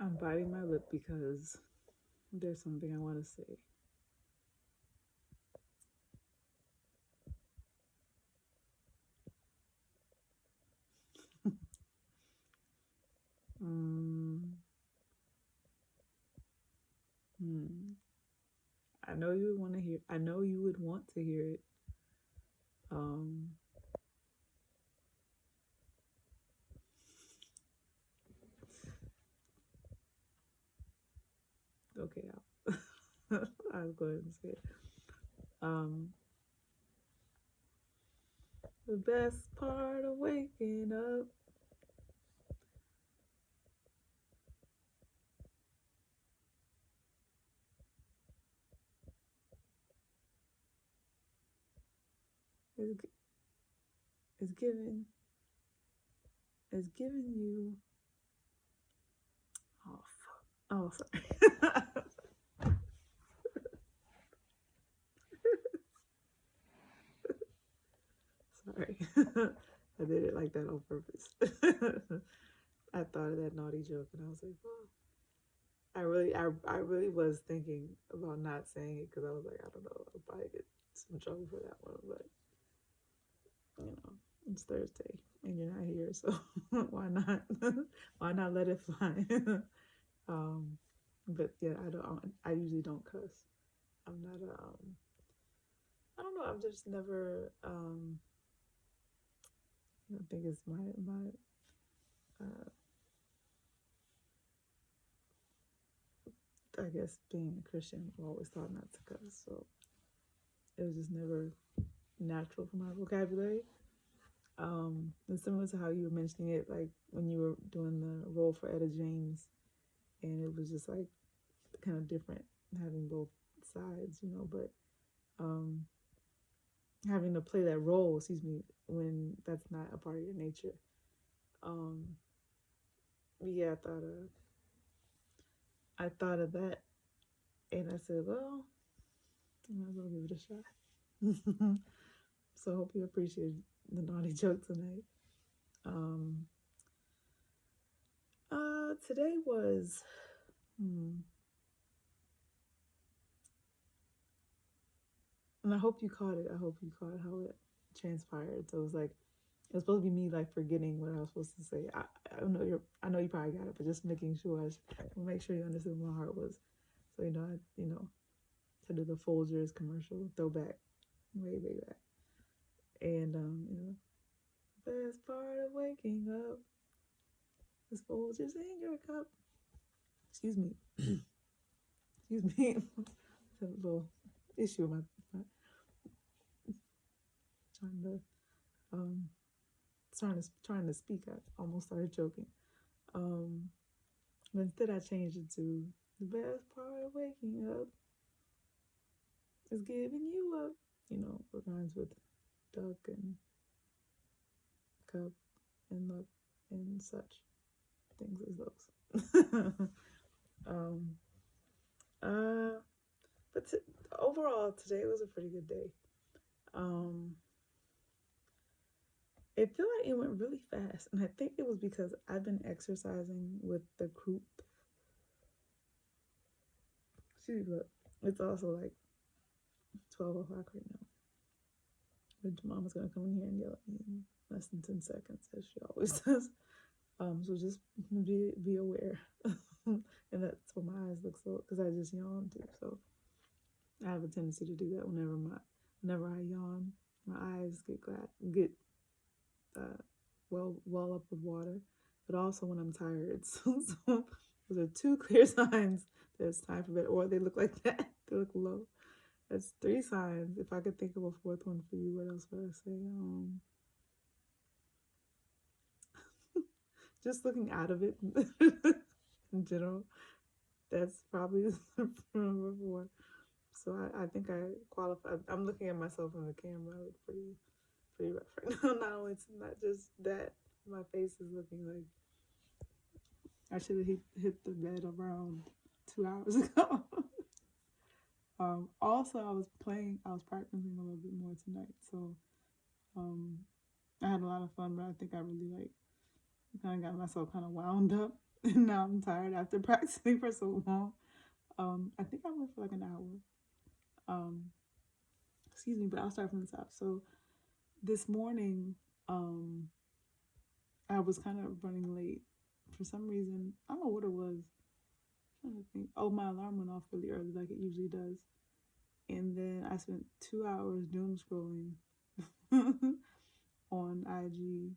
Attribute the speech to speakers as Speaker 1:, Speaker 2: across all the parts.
Speaker 1: I'm biting my lip because there's something I want to say. Mm, hmm. I know you would want to hear. I know you would want to hear it. Um, okay, I'll go ahead and say it. Um, the best part of waking up is is giving is giving you. Oh, fuck. Oh, sorry. Sorry. I did it like that on purpose. I thought of that naughty joke and I was like, well, I really was thinking about not saying it because I was like, I don't know, I'll probably get some trouble for that one, but you know, it's Thursday and you're not here, so why not? Why not let it fly? um, but yeah, I usually don't cuss. I'm not a. I don't know. I'm just never. I think it's my. Uh, I guess being a Christian, I always thought not to cuss, so it was just never natural for my vocabulary. It's similar to how you were mentioning it, like when you were doing the role for Etta James, and it was just like kind of different having both sides, you know. But um, having to play that role, excuse me, when that's not a part of your nature. Um, yeah, I thought of that, and I said, well, I might as well give it a shot. So I hope you appreciate the naughty joke tonight. Um, Today was, and I hope you caught it. I hope you caught how it transpired. So it was like it was supposed to be me like forgetting what I was supposed to say. I know you probably got it, but just making sure make sure you understood what my heart was. So to do the Folgers commercial throwback, way back, and best part of waking up is Folgers in your cup. Excuse me, excuse me. A little issue with my trying to um trying to speak. I almost started joking. Um, but instead I changed it to the best part of waking up is giving you up. You know, it rhymes with duck and cup and luck and such things as those. um, uh, but overall, today was a pretty good day. Um, it felt like it went really fast, and I think it was because I've been exercising with the group. Excuse me, look, it's also like 12 o'clock right now. But Mama's gonna come in here and yell at me in less than 10 seconds, as she always does. So just be aware, and that's why my eyes look so because I just yawned too. So I have a tendency to do that whenever I yawn, my eyes get uh, well up with water, but also when I'm tired. So those are two clear signs that it's time for bed, or they look like that. They look low. That's three signs. If I could think of a fourth one for you, what else would I say? Just looking out of it in general. That's probably number four. So I think I qualify. I'm looking at myself in the camera. I look pretty rough right now. Not only not just that, my face is looking like I should have hit the bed around 2 hours ago. Also, I was practicing a little bit more tonight. So um, I had a lot of fun, but I think I really like kind of got myself kind of wound up and now I'm tired after practicing for so long. I think I went for like an hour. Um, excuse me, but I'll start from the top. So this morning, um, I was kind of running late for some reason. I don't know what it was. I'm trying to think. Oh, my alarm went off really early, like it usually does. And then I spent 2 hours doom scrolling on IG,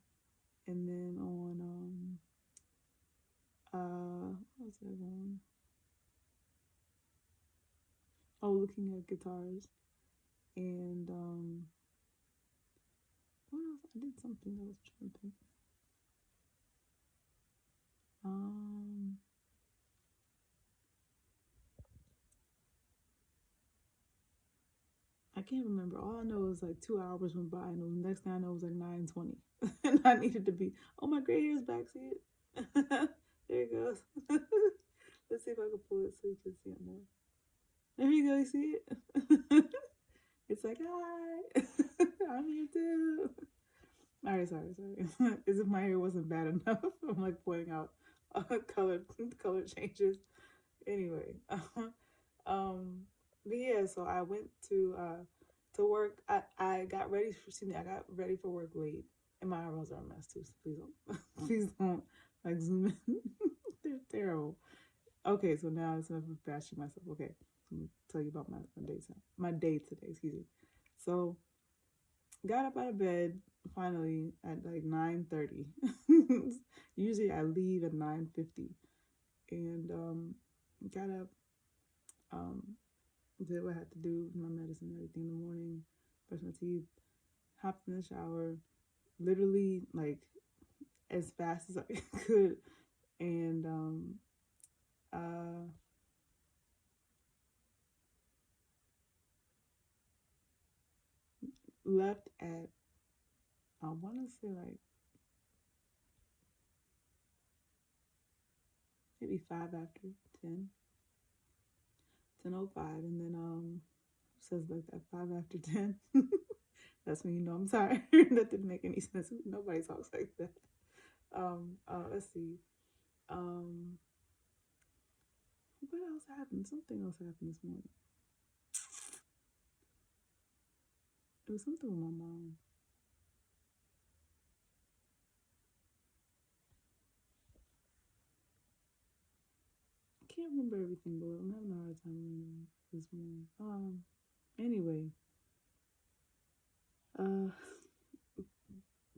Speaker 1: and then on what was that one? Oh, looking at guitars, and what else? I did something else. I'm trying to think. Um, I can't remember. All I know is like 2 hours went by, and the next thing I know it was like 9:20, and I needed to be. Oh, my gray hair's back. See it? There it goes. Let's see if I can pull it so you can see it more. There you go. You see it? It's like, hi, I'm here too. All right, sorry. As if my hair wasn't bad enough. I'm like pointing out color changes. Anyway, but yeah, so I went to work. I got ready. Excuse me, I got ready for work late, and my eyebrows are a mess too. So please don't, please don't like zoom in. They're terrible. Okay, so now it's enough of bashing myself. Okay, I'm gonna tell you about my day today. Excuse me. So got up out of bed finally at like 9:30. Usually I leave at 9:50, and got up, um, did what I had to do, my medicine and everything in the morning, brushed my teeth, hopped in the shower, literally like as fast as I could, and uh, left at, I want to say like maybe 5 after 10, 10:05, and then says like that 5 after 10. That's when you know I'm tired. That didn't make any sense. Nobody talks like that. Let's see. Um, what else happened? Something else happened this morning. It was something with my mom. I can't remember everything, but I'm having a hard time remembering this morning. Anyway, uh,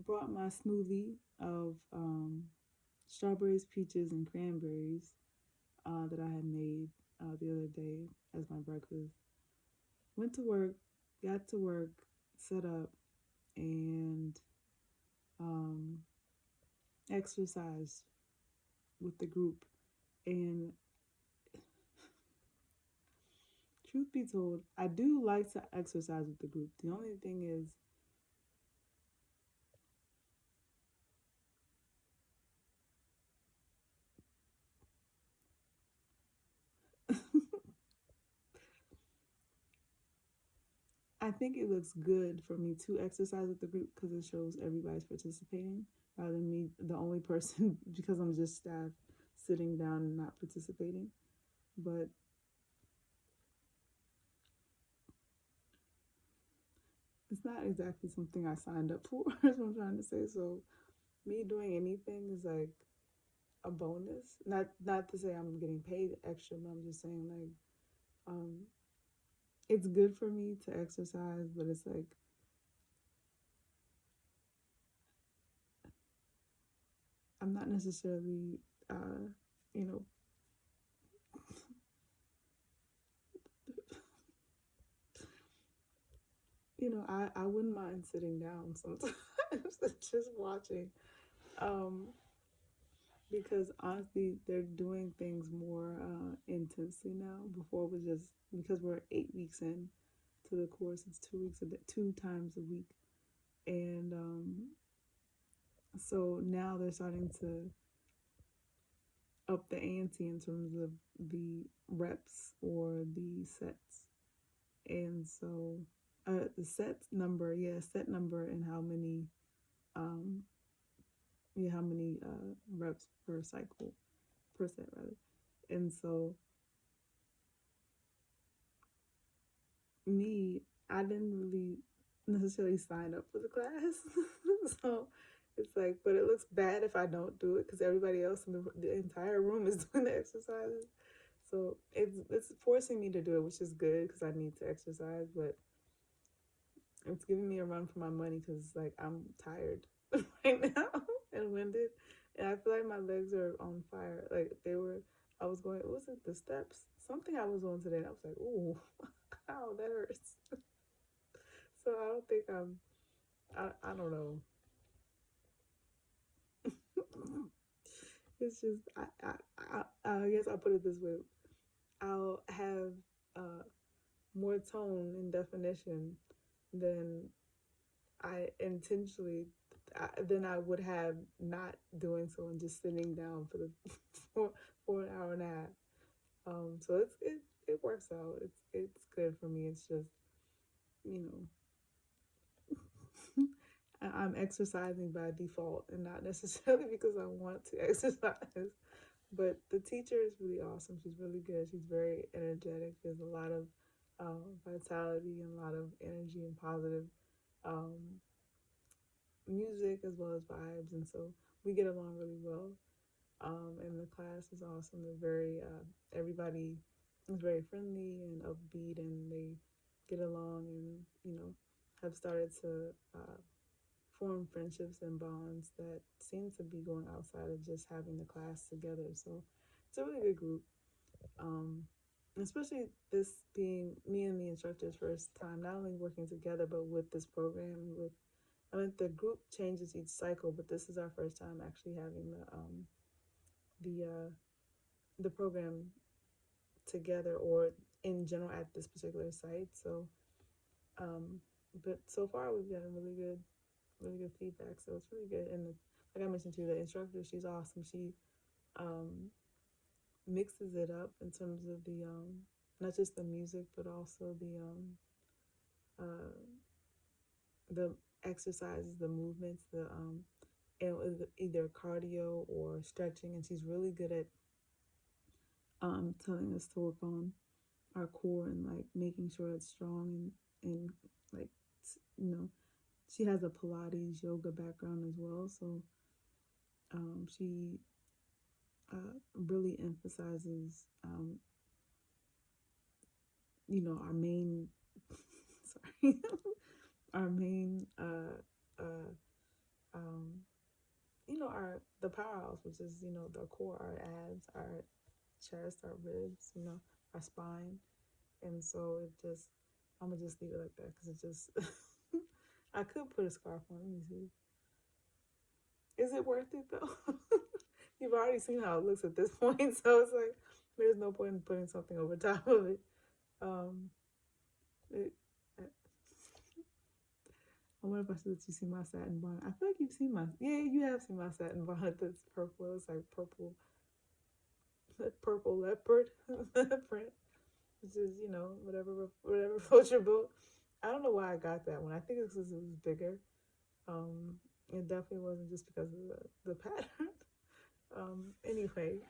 Speaker 1: brought my smoothie of strawberries, peaches, and cranberries that I had made the other day as my breakfast. Went to work, got to work, set up, and um, exercised with the group. And truth be told, I do like to exercise with the group. The only thing is, I think it looks good for me to exercise with the group because it shows everybody's participating rather than me, the only person, because I'm just staff, sitting down and not participating. But it's not exactly something I signed up for, is what I'm trying to say. So me doing anything is like a bonus. Not to say I'm getting paid extra, but I'm just saying like um it's good for me to exercise, but it's like I'm not necessarily you know I wouldn't mind sitting down sometimes just watching. Um because honestly they're doing things more intensely now. Before it was just because we're 8 weeks in to the course, it's 2 weeks a day, 2 times a week. And so now they're starting to up the ante in terms of the reps or the sets. And so the set number and um how many reps per cycle. percent rather. And so me, I didn't really necessarily sign up for the class. So it's like, but it looks bad if I don't do it because everybody else in the entire room is doing the exercises. So it's forcing me to do it, which is good because I need to exercise, but it's giving me a run for my money because like I'm tired right now and winded, and I feel like my legs are on fire. Like they were, I was going. What was it? The steps? Something I was on today. And I was like, ooh, ow, that hurts. So I don't think I'm. I don't know. It's just I guess I'll put it this way. I'll have more tone and definition than I intentionally than I would have not doing so and just sitting down for the for an hour and a half. So it works out. It's good for me. It's just you know I'm exercising by default and not necessarily because I want to exercise. But the teacher is really awesome. She's really good. She's very energetic. There's a lot of vitality and a lot of energy and positive um, music as well as vibes. And so we get along really well. And the class is awesome. They're very, everybody is very friendly and upbeat, and they get along and, have started to form friendships and bonds that seem to be going outside of just having the class together. So it's a really good group. Um, Especially this being me and the instructor's first time, not only working together, but with this program. I mean, the group changes each cycle, but this is our first time actually having the the program together or in general at this particular site. So, but so far we've gotten really good feedback. So it's really good. And like I mentioned to you, the instructor, she's awesome. She um, mixes it up in terms of the not just the music, but also uh, the exercises, the movements, the and either cardio or stretching. And she's really good at telling us to work on our core and like making sure it's strong and like you know she has a Pilates yoga background as well, so she really emphasizes our main sorry our main um our the powerhouse, which is the core, our abs, our chest, our ribs, our spine. And so it just I'm gonna just leave it like that because it just I could put a scarf on. Let me see. Is it worth it though? You've already seen how it looks at this point, so it's like there's no point in putting something over top of it. Um, it I wonder if I should let you see my satin bonnet. I feel like you've seen you have seen my satin bonnet that's purple. It's like purple leopard print, which is whatever floats your boat. I don't know why I got that one. I think it's because it was bigger. Um, it definitely wasn't just because of the pattern. Anyway,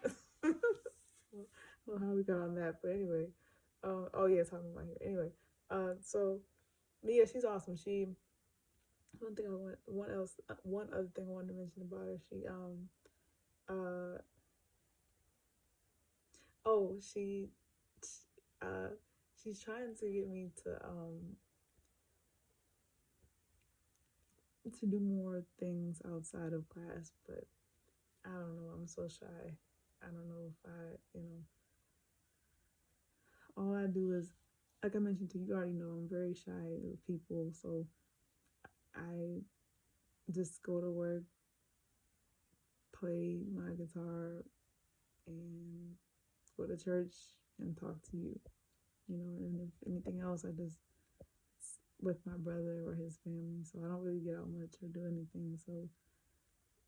Speaker 1: well, how we got on that, but anyway, oh yeah, talking about here. Anyway, so Mia, she's awesome. One other thing I wanted to mention about her. Uh, oh, uh, she's trying to get me to do more things outside of class, but I don't know. I'm so shy. I don't know if all I do is, like I mentioned to you, you already know I'm very shy with people, so I just go to work, play my guitar, and go to church and talk to you, and if anything else, I just with my brother or his family, so I don't really get out much or do anything. So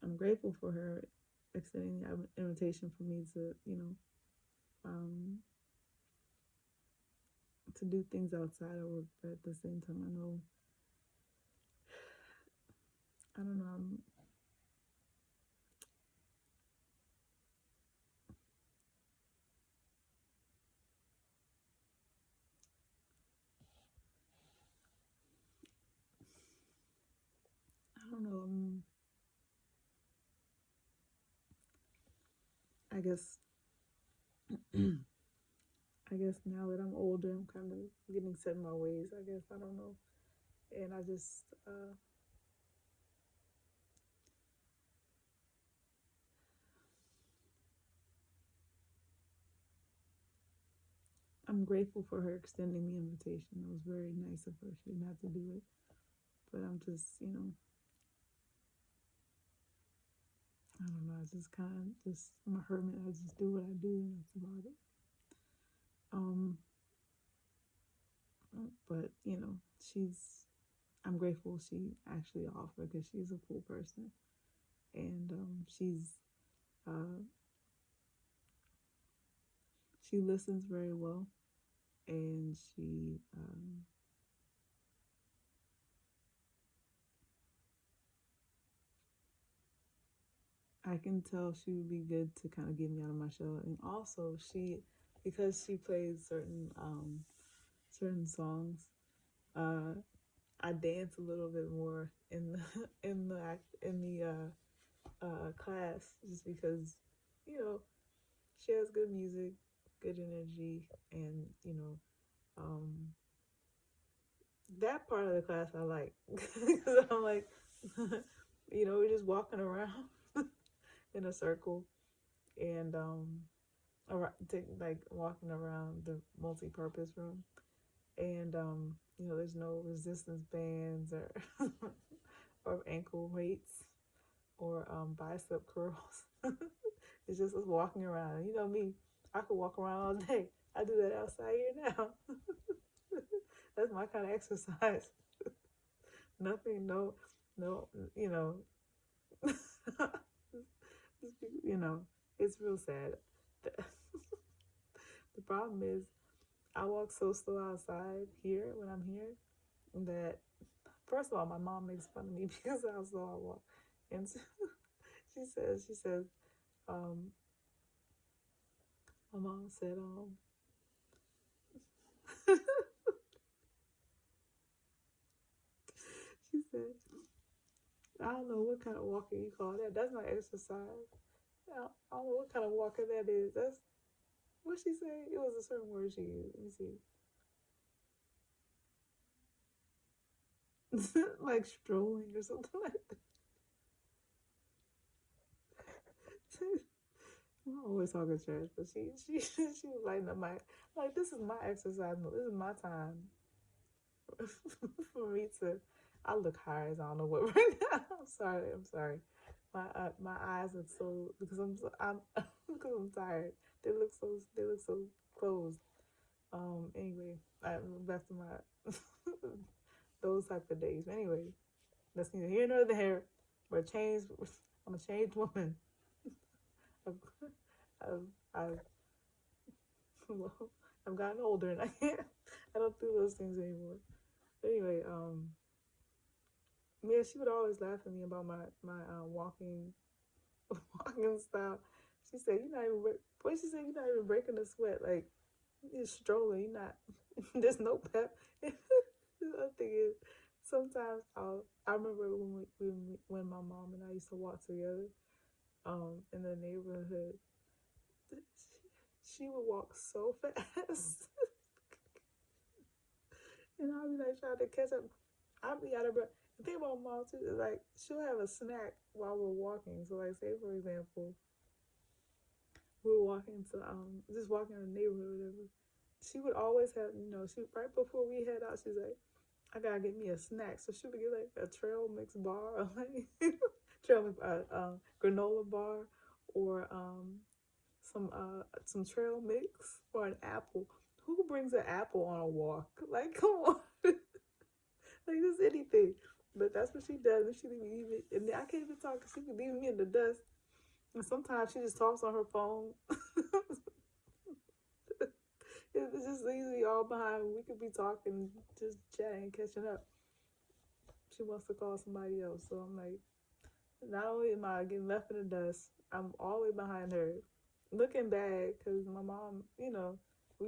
Speaker 1: I'm grateful for her extending the invitation for me to, um, to do things outside of work, but at the same time, I don't know, don't know. I guess I guess now that I'm older, I'm kind of getting set in my ways. I guess I don't know, and I just I'm grateful for her extending the invitation. It was very nice of her. She didn't have to do it, but I'm just I don't know. I just kind of just I'm a hermit. I just do what I do, and that's about it. Um, but she's. I'm grateful she actually offered because she's a cool person, and uh, she listens very well, and I can tell she would be good to kind of get me out of my shell, and also because she plays certain songs, uh, I dance a little bit more in the class, just because you know she has good music, good energy, and um, that part of the class I like because I'm like, we're just walking around in a circle and like walking around the multi-purpose room, and there's no resistance bands or or ankle weights or bicep curls. It's just us walking around. You know me, I could walk around all day. I do that outside here now. That's my kind of exercise. Nothing, no, you know, it's real sad. The, the problem is, I walk so slow outside here when I'm here that, first of all, my mom makes fun of me because of how slow I walk, and she says, um, my mom said, she said, I don't know what kind of walking you call that. That's not exercise. I don't know what kind of walker that is. That's what she said. It was a certain word she used. Let me see. Like strolling or something like that. I'm always talking trash, but she was lighting up like, this is my exercise. This is my time for me to. I look high as I don't know what right now. I'm sorry. I'm sorry. My eyes are so because I'm because I'm tired. They look so closed. Anyway, back to my those type of days. Anyway, that's neither here nor there. We're changed. I'm a changed woman. I've, I've, I've, well, I've gotten older and I can't. I don't do those things anymore. But anyway, yeah, she would always laugh at me about my walking walking style. She said, "You're not even." What she said, "You're not even breaking a sweat. Like you're strolling. You're not. There's no pep." The other thing is, sometimes I remember when my mom and I used to walk together, in the neighborhood. She would walk so fast, and I'd be like trying to catch up. I'd be out of breath. The thing about mom too is like she'll have a snack while we're walking. So like, say for example, we were walking to just walking in the neighborhood or whatever. She would always have, she right before we head out, she's like, I gotta get me a snack. So she would get like a trail mix bar, or like granola bar, or some trail mix, or an apple. Who brings an apple on a walk? Like, come on, like just anything. But that's what she does, and she leave me even. And I can't even talk because she can leave me in the dust. And sometimes she just talks on her phone. It just leaves me all behind. We could be talking, just chatting, catching up. She wants to call somebody else. So I'm like, not only am I getting left in the dust, I'm all the way behind her, looking bad because my mom, we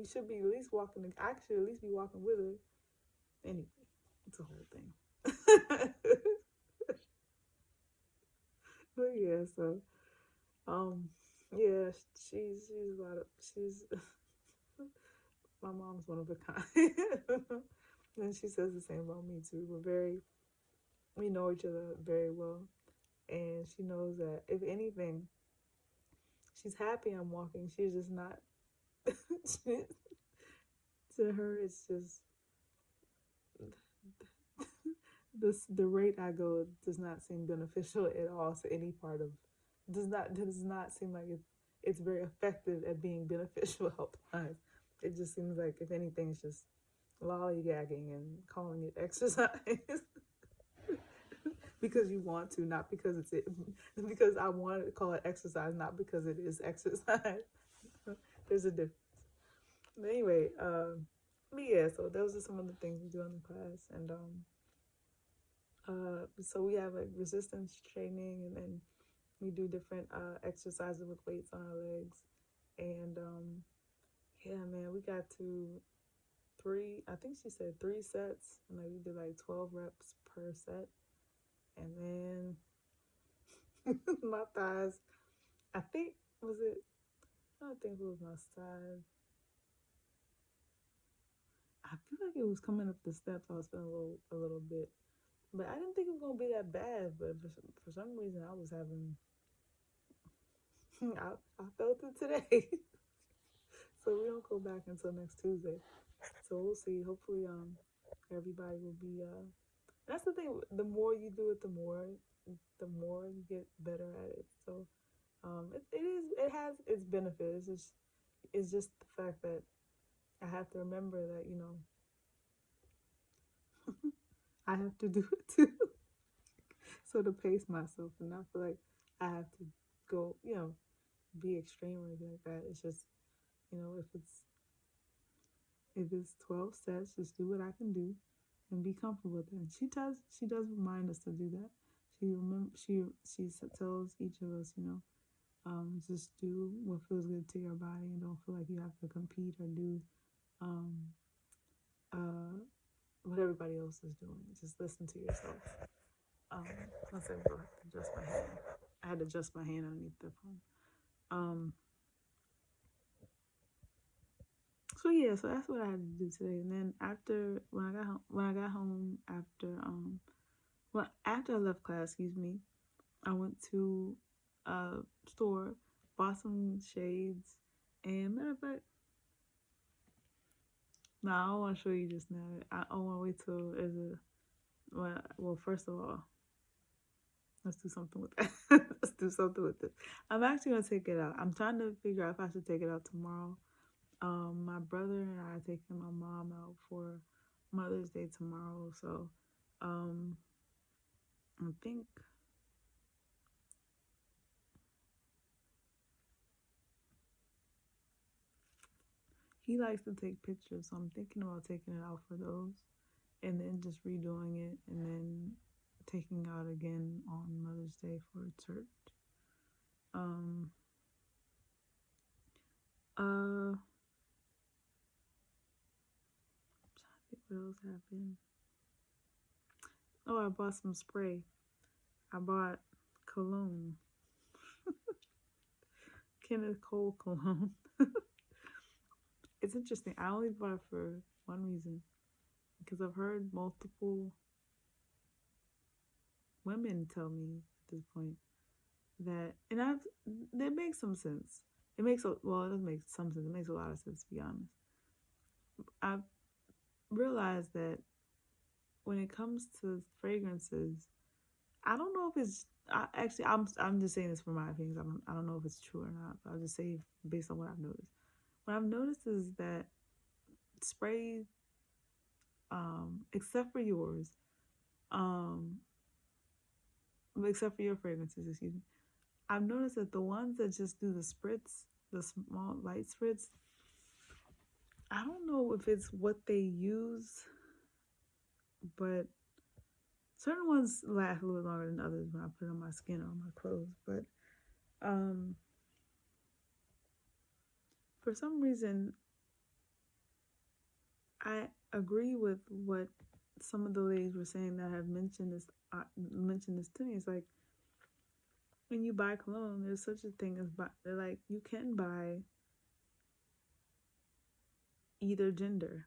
Speaker 1: should be at least walking. I should at least be walking with her. Anyway, it's a whole thing. But yeah, so um, yeah, she's a lot of she's my mom's one of a kind, and she says the same about me too. We know each other very well, and she knows that if anything, she's happy I'm walking. She's just not. To her, it's just the rate I go does not seem beneficial at all to any part of does not seem like it's very effective at being beneficial health wise. It just seems like if anything it's just lollygagging and calling it exercise because you want to, not because it's it because I want to call it exercise, not because it is exercise. There's a difference. But anyway, but yeah, so those are some of the things we do in the class, and so we have like resistance training, and then we do different exercises with weights on our legs, and yeah, man, we got to three. I think she said 3 sets, and like we did like 12 reps per set, and man, my thighs. I think was it. I don't think it was my side. I feel like it was coming up the steps. I was feeling a little bit, but I didn't think it was gonna be that bad. But for some reason, I was having. I felt it today. So we don't go back until next Tuesday. So we'll see. Hopefully, everybody will be. That's the thing. The more you do it, the more you get better at it. So, it has its benefits. It's just the fact that I have to remember that I have to do it too. So to pace myself and not feel like I have to go, be extreme or anything like that. It's just, if it's 12 sets, just do what I can do and be comfortable with it. And she does remind us to do that. She tells each of us, just do what feels good to your body and don't feel like you have to compete or do um, uh, what everybody else is doing. Just listen to yourself. Let's say I have to adjust my hand. I had to adjust my hand underneath the phone. So yeah, so that's what I had to do today. And then after when I got home after I left class, excuse me, I went to a store, bought some shades, and matter of fact, no, I don't want to show you just now. I want to wait till there's a well, first of all, let's do something with that. Let's do something with this. I'm actually gonna take it out. I'm trying to figure out if I should take it out tomorrow. My brother and I are taking my mom out for Mother's Day tomorrow, so I think he likes to take pictures, so I'm thinking about taking it out for those, and then just redoing it, and then taking out again on Mother's Day for church. Um, uh, what else happened? Oh, I bought some spray. I bought cologne, Kenneth Cole cologne. It's interesting. I only bought it for one reason, because I've heard multiple women tell me at this point that makes some sense. It doesn't make some sense. It makes a lot of sense, to be honest. I've realized that when it comes to fragrances, I don't know if it's I'm just saying this for my opinions. I don't know if it's true or not, but I'll just say based on what I've noticed. What I've noticed is that spray, except for yours, um, except for your fragrances, excuse me, I've noticed that the ones that just do the spritz, the small light spritz, I don't know if it's what they use, but certain ones last a little longer than others when I put it on my skin or on my clothes. But um, for some reason, I agree with what some of the ladies were saying that have mentioned this to me. It's like when you buy cologne, there's such a thing as like you can buy either gender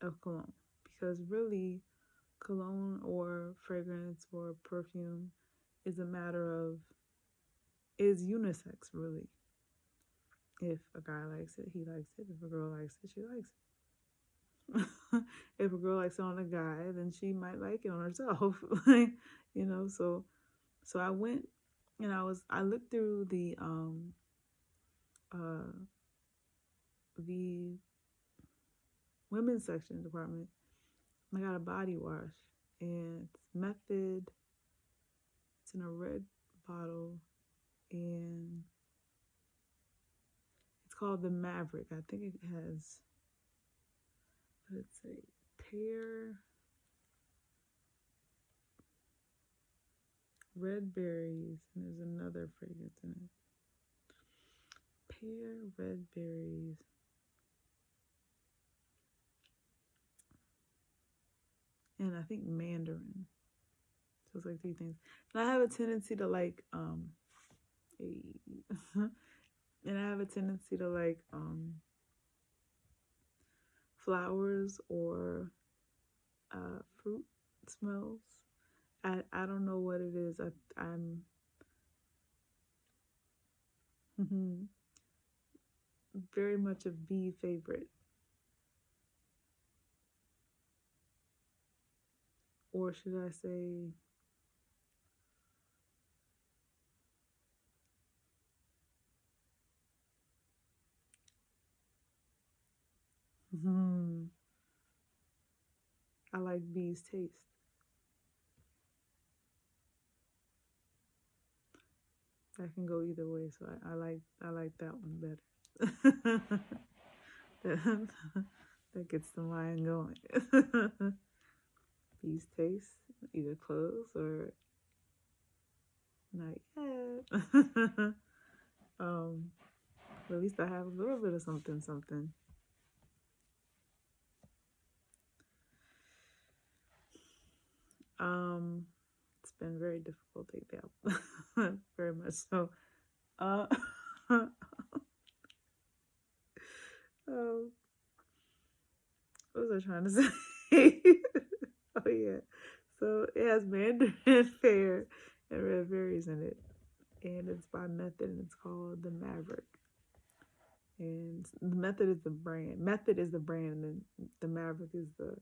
Speaker 1: of cologne, because really cologne or fragrance or perfume is a matter of, is unisex really. If a guy likes it, he likes it. If a girl likes it, she likes it. If a girl likes it on a guy, then she might like it on herself. Like, so I went and I looked through uh the women's section department. I got a body wash, and it's Method. It's in a red bottle, and it's called the Maverick. I think it has, let's say, pear, red berries, and there's another fragrance in it. Pear, red berries, and I think mandarin. So it's like three things. And I have a tendency to like and I have a tendency to like flowers or fruit smells. I don't know what it is. I'm very much a bee favorite, or should I say, I like bees' taste. That can go either way, so I like that one better. That gets the mind going. Bees' taste, either close or not yet. But at least I have a little bit of something, something. It's been very difficult to take out. Very much so. Uh, um, what was I trying to say? Oh yeah. So it has mandarin, pear, and red berries in it, and it's by Method, and it's called the Maverick. And the Method is the brand. Method is the brand, and then the Maverick is the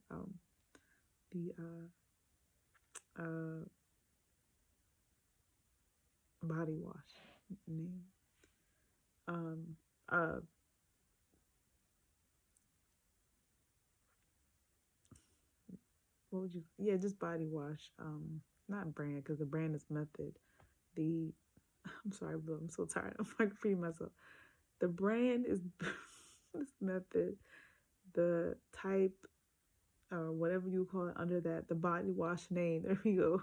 Speaker 1: body wash name. Um, uh, what would you? Yeah, just body wash. Not brand, because the brand is Method. The I'm sorry, but I'm so tired. I'm like repeating myself. The brand is Method. The type or whatever you call it under that, the body wash name. There we go.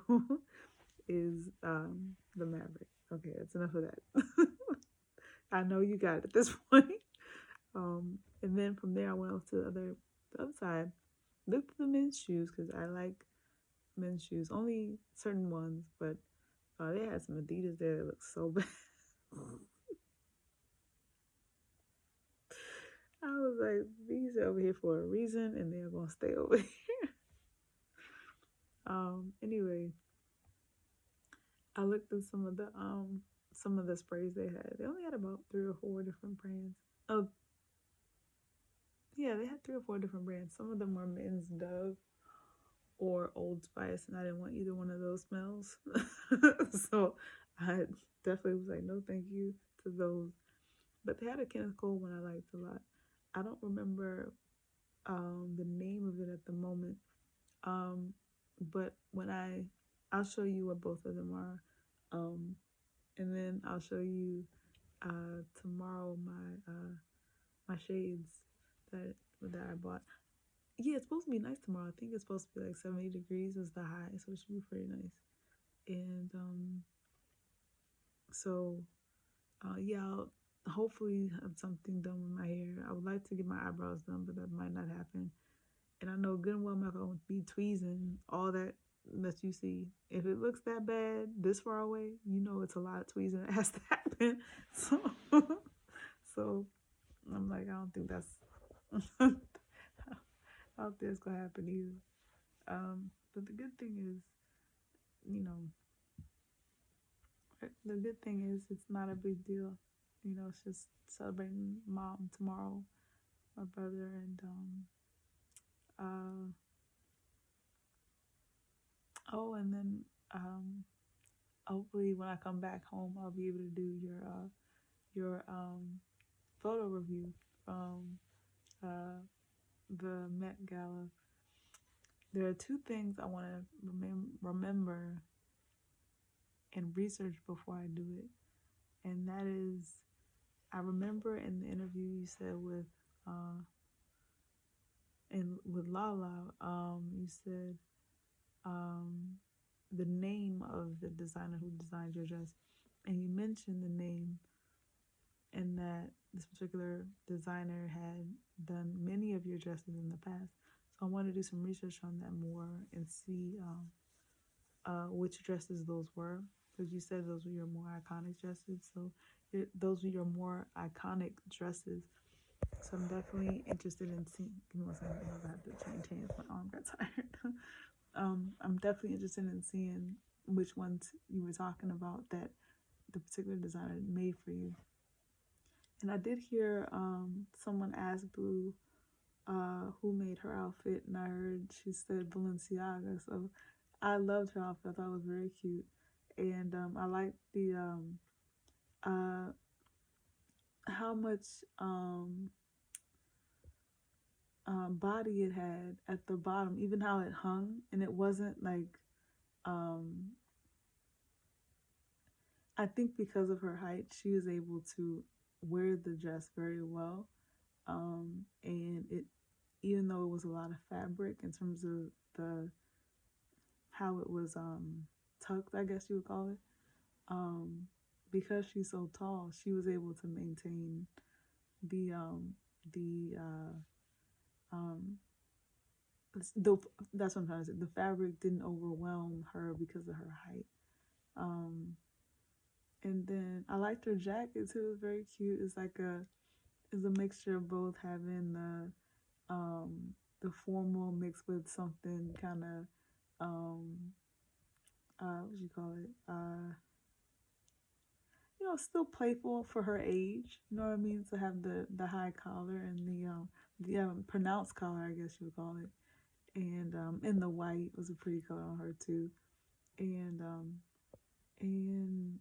Speaker 1: Is the Maverick. Okay, that's enough of that. I know you got it at this point. And then from there, I went off to the other side. Looked at the men's shoes because I like men's shoes, only certain ones, but they had some Adidas there that looked so bad. I was like, these are over here for a reason, and they're gonna stay over here. Anyway, I looked at some of the sprays they had. They only had about 3 or 4 different brands. Oh, yeah, they had 3 or 4 different brands. Some of them were men's Dove or Old Spice, and I didn't want either one of those smells. So I definitely was like, no, thank you to those. But they had a Kenneth Cole one I liked a lot. I don't remember the name of it at the moment. But I'll show you what both of them are. And then I'll show you tomorrow my shades that I bought. Yeah, it's supposed to be nice tomorrow. I think it's supposed to be like 70 degrees is the high, so it should be pretty nice. And so yeah, I'll hopefully have something done with my hair. I would like to get my eyebrows done, but that might not happen. And I know good and well I'm not gonna be tweezing all that that you see. If it looks that bad this far away, you know it's a lot of tweezing that has to happen. So, so I'm like, I don't think that's, I don't think it's gonna happen either. But the good thing is, you know, the good thing is it's not a big deal. You know, it's just celebrating mom tomorrow, my brother, and uh oh, and then hopefully when I come back home, I'll be able to do your photo review from uh the Met Gala. There are two things I want to remember and research before I do it, and that is, I remember in the interview you said with uh with Lala, you said the name of the designer who designed your dress, and you mentioned the name, and that this particular designer had done many of your dresses in the past. So I want to do some research on that more and see which dresses those were, because you said those were your more iconic dresses. So those were your more iconic dresses. So I'm definitely interested in seeing. Give me one second. I have to change hands. My arm got tired. I'm definitely interested in seeing which ones you were talking about that the particular designer made for you. And I did hear someone ask Blue who made her outfit, and I heard she said Balenciaga. So I loved her outfit. I thought it was very cute, and I liked the uh, how much body it had at the bottom, even how it hung, and it wasn't like um, I think because of her height, she was able to wear the dress very well, and it, even though it was a lot of fabric in terms of the how it was tucked, I guess you would call it, um, because she's so tall, she was able to maintain the the um the that's what I'm trying to say. The fabric didn't overwhelm her because of her height. Um, and then I liked her jacket too. It was very cute. It's a mixture of both having the formal mixed with something kind of what you call it, you know, still playful for her age. You know what I mean? To have the high collar and the pronounced collar, I guess you would call it, and the white was a pretty color on her too, and and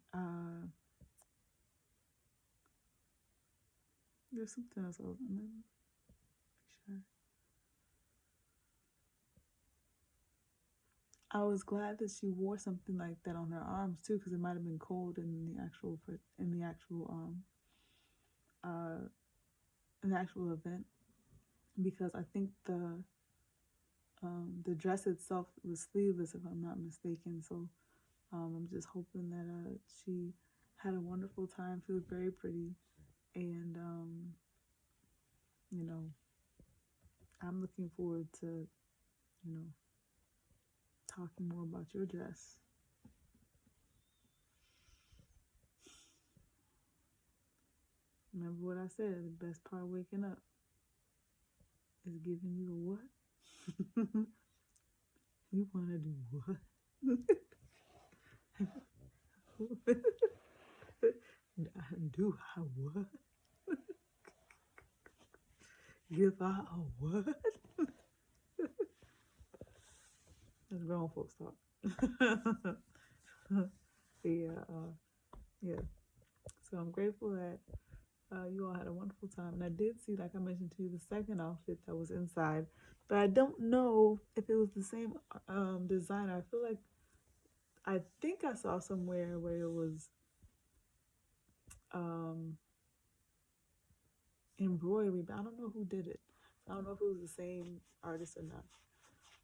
Speaker 1: there's something else I was gonna be sure. I was glad that she wore something like that on her arms too, because it might have been cold uh in the actual event. Because I think the dress itself was sleeveless, if I'm not mistaken. So I'm just hoping that she had a wonderful time. She was very pretty, and you know, I'm looking forward to, you know, talking more about your dress. Remember what I said, the best part of waking up is giving you a what? You want to do what? Do I what? Give I a what? That's grown folks talk. Yeah, yeah. So I'm grateful that you all had a wonderful time. And I did see, like I mentioned to you, the second outfit that was inside, but I don't know if it was the same designer. I feel like I think I saw somewhere where it was um, embroidery, but I don't know who did it. So I don't know if it was the same artist or not.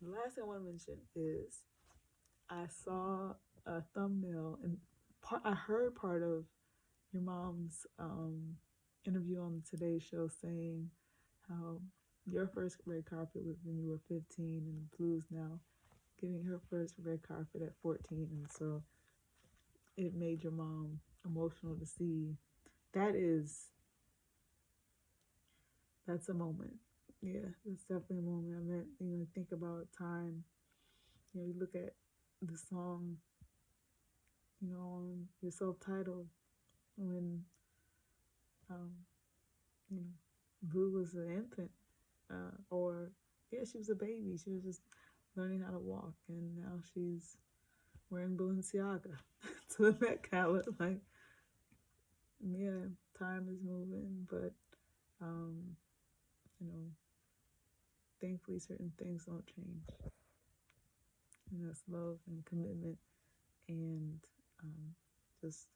Speaker 1: The last thing I want to mention is I saw a thumbnail and I heard part of your mom's interview on the Today Show saying how your first red carpet was when you were 15 and Blue's now getting her first red carpet at 14, and so it made your mom emotional to see. That is, that's a moment. Yeah, it's definitely a moment. I meant, think about time. You look at the song, on your self-titled when, um, you know, Blue was an infant, or yeah, she was a baby. She was just learning how to walk, and now she's wearing Balenciaga to the Met Gala. Like, yeah, time is moving, but um, you know, thankfully certain things don't change. And that's love and commitment and just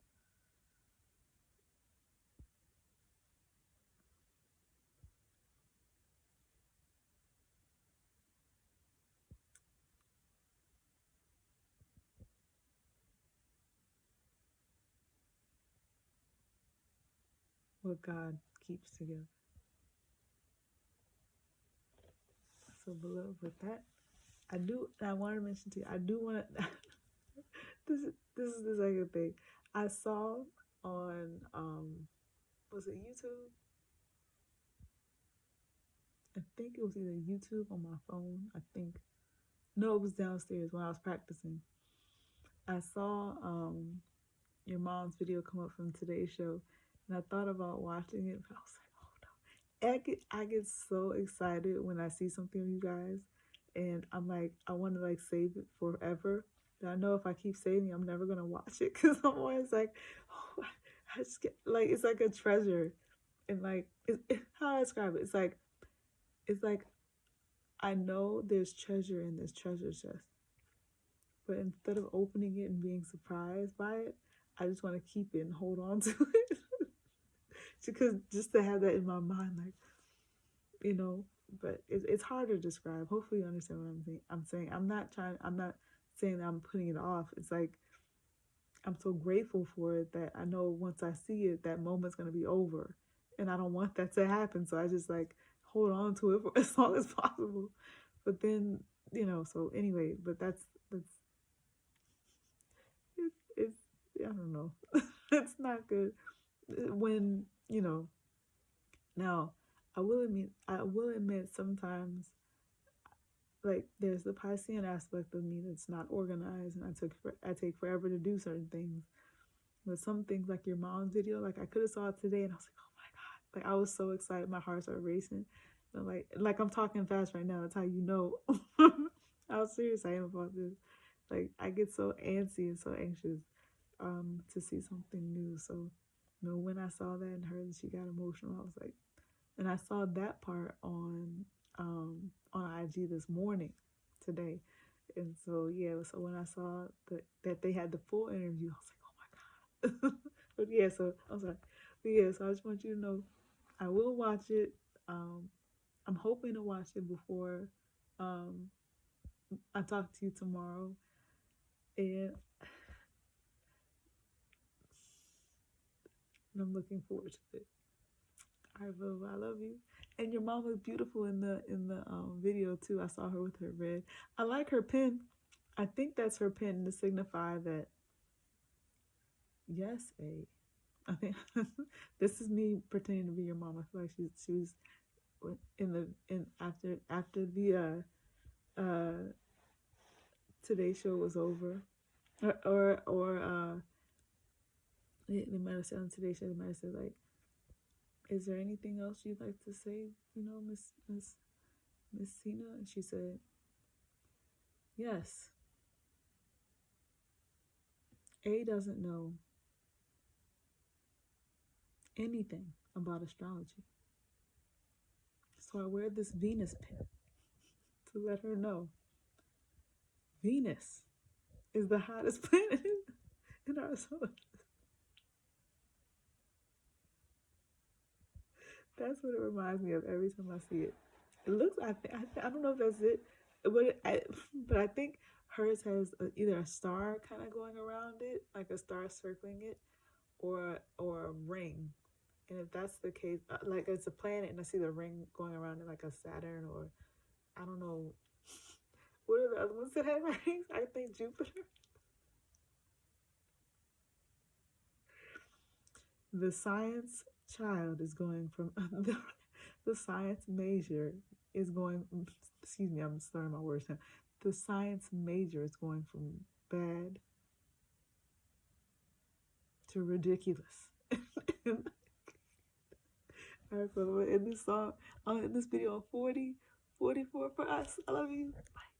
Speaker 1: what God keeps together. So, beloved, with that, I want to mention to you, I do want to, this is the second thing. I saw on, was it YouTube? I think it was either YouTube on my phone. I think, no, it was downstairs when I was practicing. I saw your mom's video come up from today's show, and I thought about watching it, but I was like, oh no. I get so excited when I see something of you guys, and I'm like, I want to like save it forever. And I know if I keep saving, I'm never gonna watch it because I'm always like, oh, I just get like it's like a treasure, and like how do I describe it? It's like I know there's treasure in this treasure chest, but instead of opening it and being surprised by it, I just want to keep it and hold on to it because just to have that in my mind, like but it's hard to describe. Hopefully, you understand what I'm saying. I'm not saying that I'm putting it off. It's like I'm so grateful for it that I know once I see it, that moment's gonna be over, and I don't want that to happen. So I just like hold on to it for as long as possible. But then So anyway, but that's it's I don't know. It's not good when Now, I will admit sometimes like there's the Piscean aspect of me that's not organized, and I take forever to do certain things. But some things like your mom's video, like I could have saw it today, and I was like, oh my god, like I was so excited, my heart started racing. And like I'm talking fast right now. That's how you know how serious I am about this. Like I get so antsy and so anxious to see something new. So when I saw that and heard that she got emotional, I was like, and I saw that part on IG this morning, today, and so yeah. So when I saw that they had the full interview, I was like, oh my god. But yeah, so I'm sorry. But yeah, so I just want you to know, I will watch it. I'm hoping to watch it before I talk to you tomorrow, and I'm looking forward to it. All right, Boo, I love you. And your mom was beautiful in the video too. I saw her with her red. I like her pin. I think that's her pin to signify that. Yes, A. I think this is me pretending to be your mom. I feel like she's in after the Today Show was over, or they might have said on Today Show, they might have said like, is there anything else you'd like to say, Miss Cena? And she said, yes. A doesn't know anything about astrology. So I wear this Venus pin to let her know Venus is the hottest planet in our solar. That's what it reminds me of every time I see it. It looks, I don't know if that's it, but I think hers has either a star kind of going around it, like a star circling it, or a ring. And if that's the case, like it's a planet and I see the ring going around it like a Saturn, or I don't know, What are the other ones that have rings? I think Jupiter. The science child is going from the science major is going. Excuse me, I'm slurring my words now. The science major is going from bad to ridiculous. All right, so I'm gonna end this song. I'll end this video on 40, 44 for us. I love you. Bye.